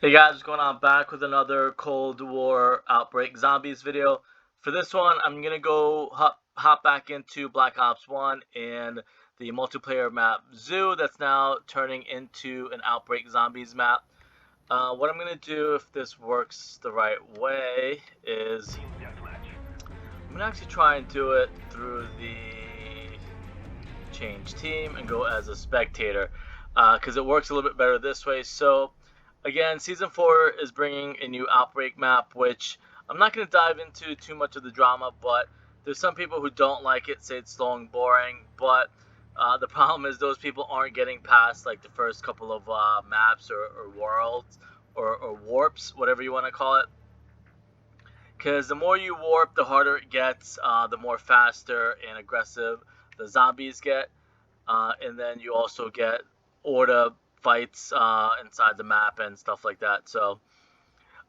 Hey guys, what's going on? Back with another Cold War Outbreak Zombies video. For this one, I'm gonna go hop back into Black Ops 1 and the multiplayer map Zoo that's now turning into an Outbreak Zombies map. What I'm gonna do, if this works the right way, is I'm gonna actually try and do it through the change team and go as a spectator because it works a little bit better this way. So again, season 4 is bringing a new Outbreak map, which I'm not going to dive into too much of the drama, but there's some people who don't like it, say it's slow and boring, but the problem is those people aren't getting past like the first couple of maps or worlds or warps, whatever you want to call it. Because the more you warp, the harder it gets, the more faster and aggressive the zombies get. And then you also get order fights inside the map and stuff like that. So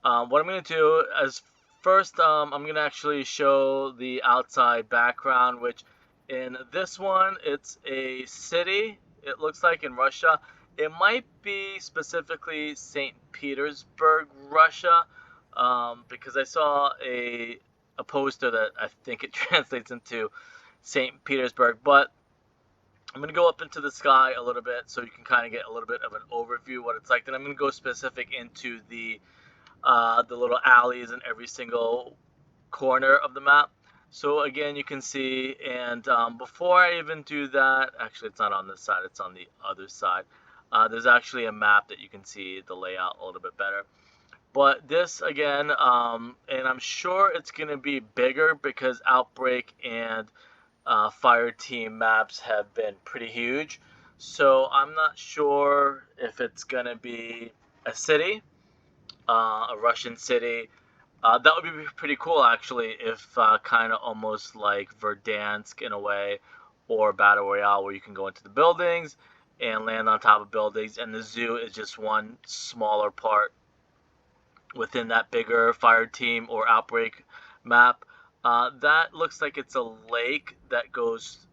what I'm going to do is first I'm going to actually show the outside background, which in this one it's a city, it looks like, in Russia. It might be specifically St. Petersburg, Russia, because I saw a poster that I think it translates into St. Petersburg. But I'm going to go up into the sky a little bit so you can kind of get a little bit of an overview of what it's like. Then I'm going to go specific into the little alleys in every single corner of the map. So again, you can see, and before I even do that, actually it's not on this side, it's on the other side. There's actually a map that you can see the layout a little bit better. But this again, and I'm sure it's going to be bigger because Outbreak and Fire Team maps have been pretty huge. So I'm not sure if it's going to be a city, a Russian city. That would be pretty cool, actually, if kind of almost like Verdansk in a way, or Battle Royale, where you can go into the buildings and land on top of buildings, and the zoo is just one smaller part within that bigger Fire Team or Outbreak map. That looks like it's a lake that goes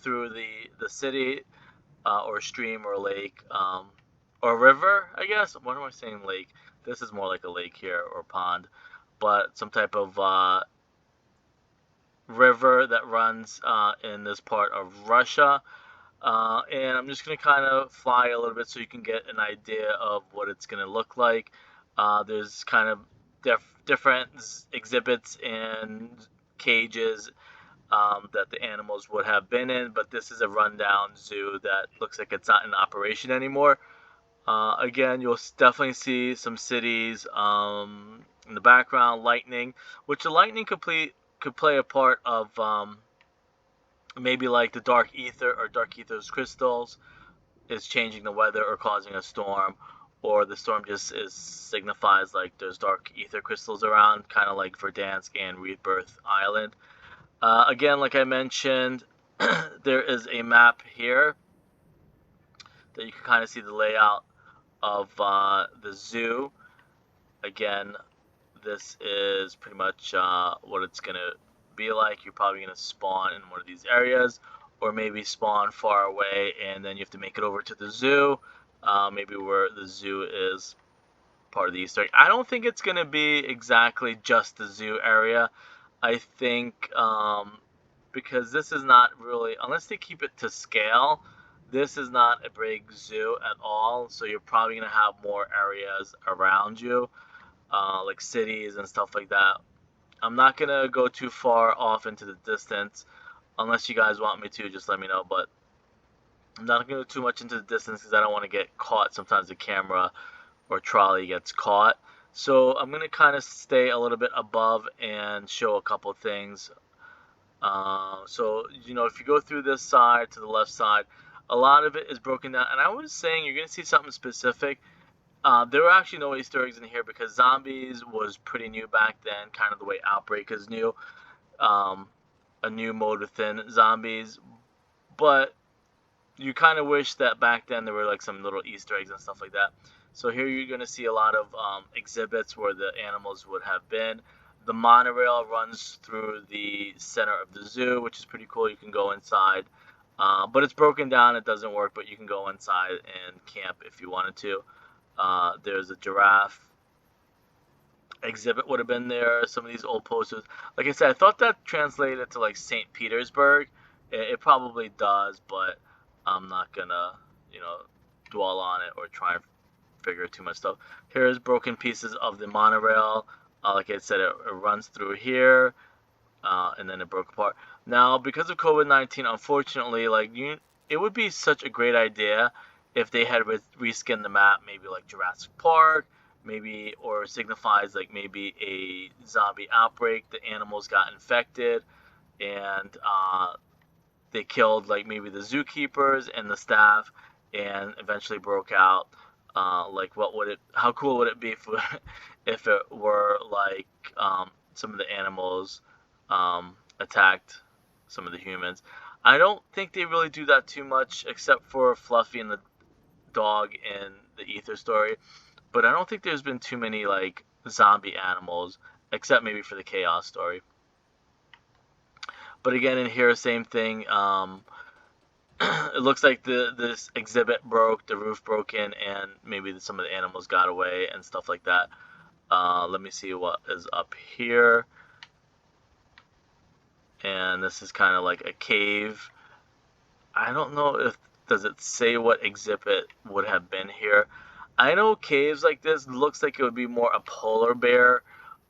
through the city, or a stream or a lake, or a river, I guess. What am I saying, lake? This is more like a lake here, or pond, but some type of river that runs in this part of Russia. And I'm just going to kind of fly a little bit so you can get an idea of what it's going to look like. There's kind of different exhibits and cages that the animals would have been in, but this is a rundown zoo that looks like it's not in operation anymore. Again, you'll definitely see some cities in the background, lightning, which the lightning could play a part of, maybe like the dark ether or dark ether's crystals is changing the weather or causing a storm, or the storm just signifies like there's dark ether crystals around, kind of like Verdansk and Rebirth Island. Again, like I mentioned, there is a map here that you can kind of see the layout of the zoo. Again, this is pretty much what it's going to be like. You're probably going to spawn in one of these areas, or maybe spawn far away, and then you have to make it over to the zoo, maybe where the zoo is part of the Easter egg. I don't think it's going to be exactly just the zoo area. I think because this is not really, unless they keep it to scale, this is not a big zoo at all. So you're probably going to have more areas around you, like cities and stuff like that. I'm not going to go too far off into the distance. Unless you guys want me to, just let me know. But I'm not going to go too much into the distance because I don't want to get caught. Sometimes the camera or trolley gets caught. So I'm going to kind of stay a little bit above and show a couple things. So, if you go through this side to the left side, a lot of it is broken down. And I was saying you're going to see something specific. There were actually no Easter eggs in here because Zombies was pretty new back then, kind of the way Outbreak is new. Um, a new mode within Zombies. But you kind of wish that back then there were like some little Easter eggs and stuff like that. So here you're going to see a lot of exhibits where the animals would have been. The monorail runs through the center of the zoo, which is pretty cool. You can go inside, but it's broken down. It doesn't work, but you can go inside and camp if you wanted to. There's a giraffe exhibit would have been there. Some of these old posters, like I said, I thought that translated to like St. Petersburg. It probably does, but I'm not gonna, you know, dwell on it or try and figure too much stuff. Here's broken pieces of the monorail. Like I said, it runs through here, and then it broke apart. Now, because of COVID-19, unfortunately, it would be such a great idea if they had reskinned the map, maybe like Jurassic Park, maybe, or signifies like maybe a zombie outbreak. The animals got infected, and they killed like maybe the zookeepers and the staff, and eventually broke out. Like, what would it? How cool would it be if if it were like some of the animals attacked some of the humans? I don't think they really do that too much, except for Fluffy and the dog in the Ether story. But I don't think there's been too many like zombie animals, except maybe for the Chaos story. But again, in here, same thing. It looks like this exhibit broke, the roof broke in, and maybe some of the animals got away and stuff like that. Let me see what is up here. And this is kind of like a cave. I don't know if does it say what exhibit would have been here. I know caves like this looks like it would be more a polar bear,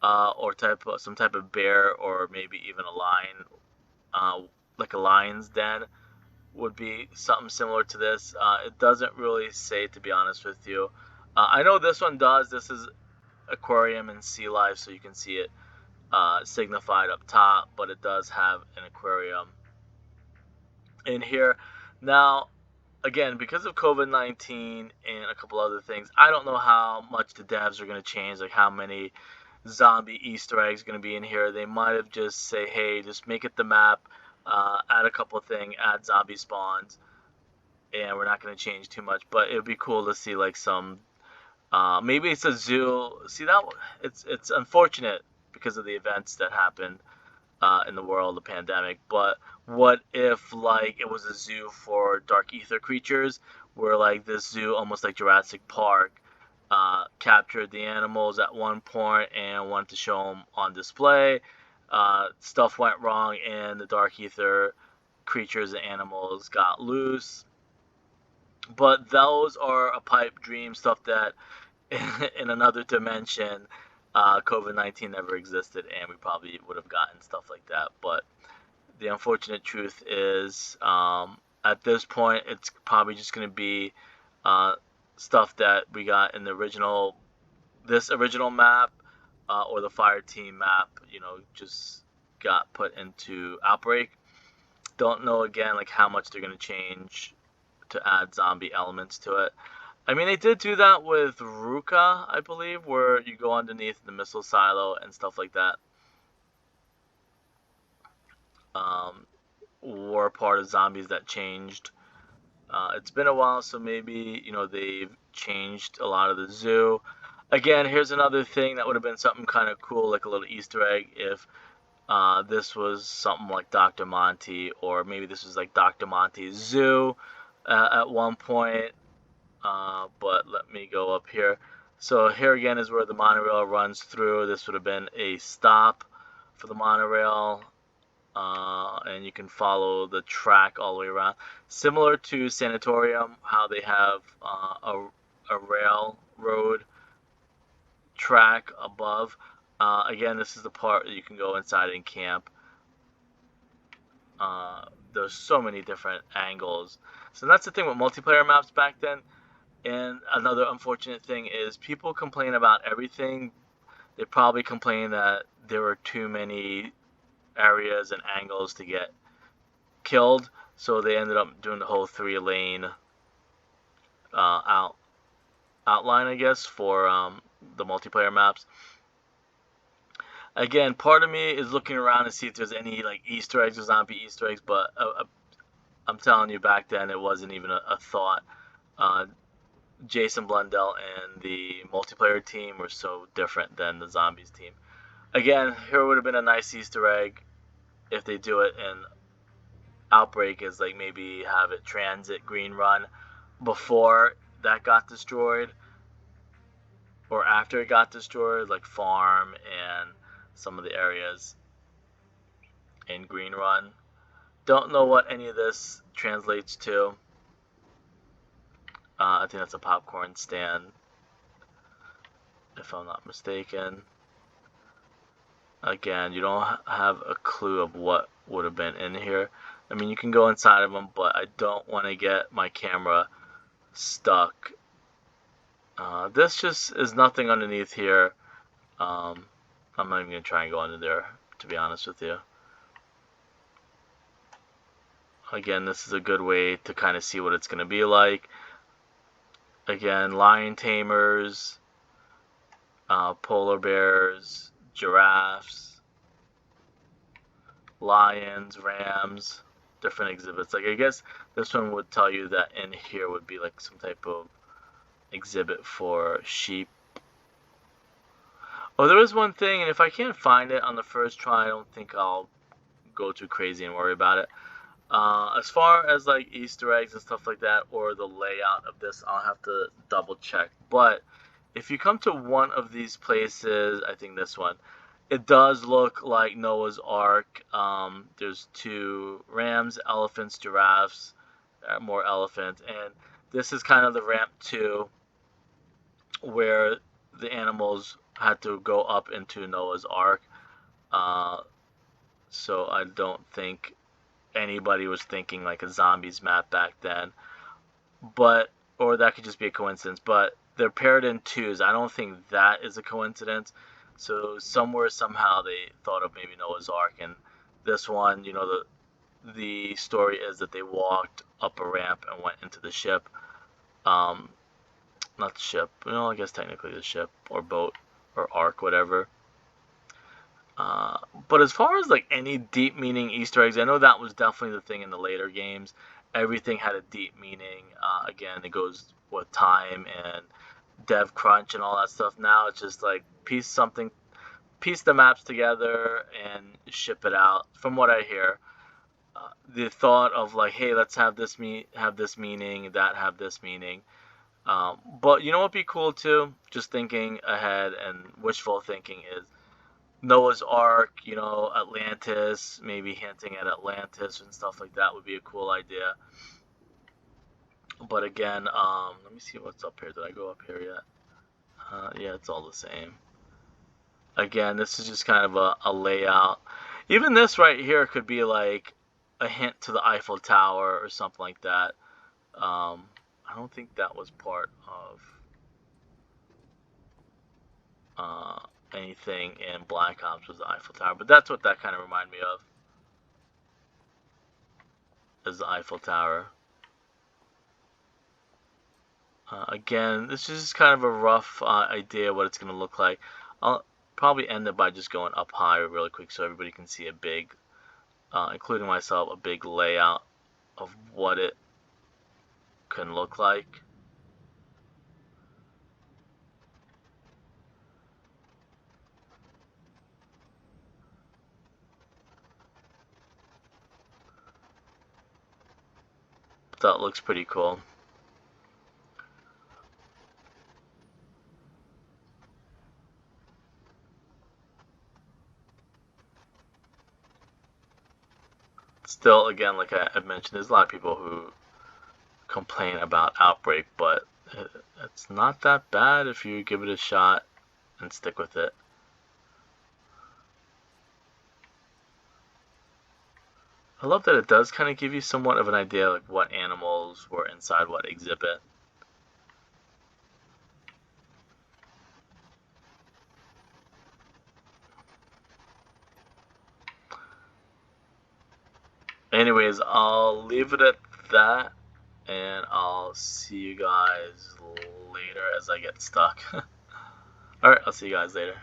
or some type of bear, or maybe even a lion, uh, like a lion's den would be something similar to this. It doesn't really say, to be honest with you. I know this one does. This is aquarium and sea life, so you can see it signified up top, but it does have an aquarium in here. Now, again, because of COVID-19 and a couple other things, I don't know how much the devs are going to change, like how many zombie Easter eggs going to be in here. They might have just say, hey, just make it the map, add a couple of things, add zombie spawns, and we're not going to change too much. But it would be cool to see like some, maybe it's a zoo. See that? It's unfortunate because of the events that happened in the world, the pandemic. But what if like it was a zoo for dark ether creatures, where like this zoo, almost like Jurassic Park, captured the animals at one point and wanted to show them on display. Stuff went wrong, and the dark ether creatures and animals got loose. But those are a pipe dream, stuff that in another dimension, COVID-19 never existed, and we probably would have gotten stuff like that. But the unfortunate truth is, at this point, it's probably just going to be stuff that we got in this original map, or the fire team map. Just got put into Outbreak. Don't know again like how much they're going to change to add zombie elements to it. I mean, they did do that with Ruka, I believe, where you go underneath the missile silo and stuff like that. Were part of zombies that changed. It's been a while, so maybe they've changed a lot of the zoo. Again, here's another thing that would have been something kind of cool, like a little Easter egg, if this was something like Dr. Monty, or maybe this was like Dr. Monty's zoo at one point. But let me go up here. So here again is where the monorail runs through. This would have been a stop for the monorail, and you can follow the track all the way around. Similar to Sanatorium, how they have a railroad track above. Again, this is the part that you can go inside and camp. There's so many different angles. So that's the thing with multiplayer maps back then. And another unfortunate thing is people complain about everything. They probably complain that there were too many areas and angles to get killed, so they ended up doing the whole 3-lane outline, I guess, for the multiplayer maps. Again, part of me is looking around to see if there's any like Easter eggs or zombie Easter eggs, but I'm telling you, back then it wasn't even a thought. Jason Blundell and the multiplayer team were so different than the zombies team. Again, here would have been a nice Easter egg if they do it in Outbreak, is like maybe have it transit green run before that got destroyed. or after it got destroyed, like Farm and some of the areas in Green Run. Don't know what any of this translates to. I think that's a popcorn stand, if I'm not mistaken. Again, you don't have a clue of what would have been in here. I mean, you can go inside of them, but I don't want to get my camera stuck. This just is nothing underneath here. I'm not even going to try and go under there, to be honest with you. Again, this is a good way to kind of see what it's going to be like. Again, lion tamers, polar bears, giraffes, lions, rams, different exhibits. Like, I guess this one would tell you that in here would be like some type of exhibit for sheep. Oh, there is one thing, and if I can't find it on the first try, I don't think I'll go too crazy and worry about it. As far as like Easter eggs and stuff like that, or the layout of this, I'll have to double check. But if you come to one of these places, I think this one, it does look like Noah's Ark. There's two rams, elephants, giraffes, more elephants, and this is kind of the ramp too, where the animals had to go up into Noah's Ark. So I don't think anybody was thinking like a zombies map back then, but or that could just be a coincidence. But they're paired in twos. I don't think that is a coincidence. So somewhere somehow they thought of maybe Noah's Ark, and this one, the story is that they walked up a ramp and went into the ship. Um, Not the ship. I guess technically the ship or boat or ark, whatever. But as far as like any deep meaning Easter eggs, I know that was definitely the thing in the later games. Everything had a deep meaning. Again, it goes with time and dev crunch and all that stuff. Now it's just like piece the maps together and ship it out. From what I hear, the thought of like, hey, let's have this have this meaning, that have this meaning. But you know what'd be cool too? Just thinking ahead and wishful thinking is Noah's Ark, Atlantis, maybe hinting at Atlantis and stuff like that would be a cool idea. But again, let me see what's up here. Did I go up here yet? Yeah, it's all the same. Again, this is just kind of a layout. Even this right here could be like a hint to the Eiffel Tower or something like that. I don't think that was part of anything in Black Ops was the Eiffel Tower, but that's what that kind of reminded me of, is the Eiffel Tower. Again, this is just kind of a rough idea what it's going to look like. I'll probably end it by just going up high really quick so everybody can see a big, including myself, a big layout of what it can look like. That looks pretty cool. Still, again, like I mentioned, there's a lot of people who complain about Outbreak, but it's not that bad if you give it a shot and stick with it. I love that it does kind of give you somewhat of an idea like what animals were inside what exhibit. Anyways, I'll leave it at that, and I'll see you guys later as I get stuck. Alright, I'll see you guys later.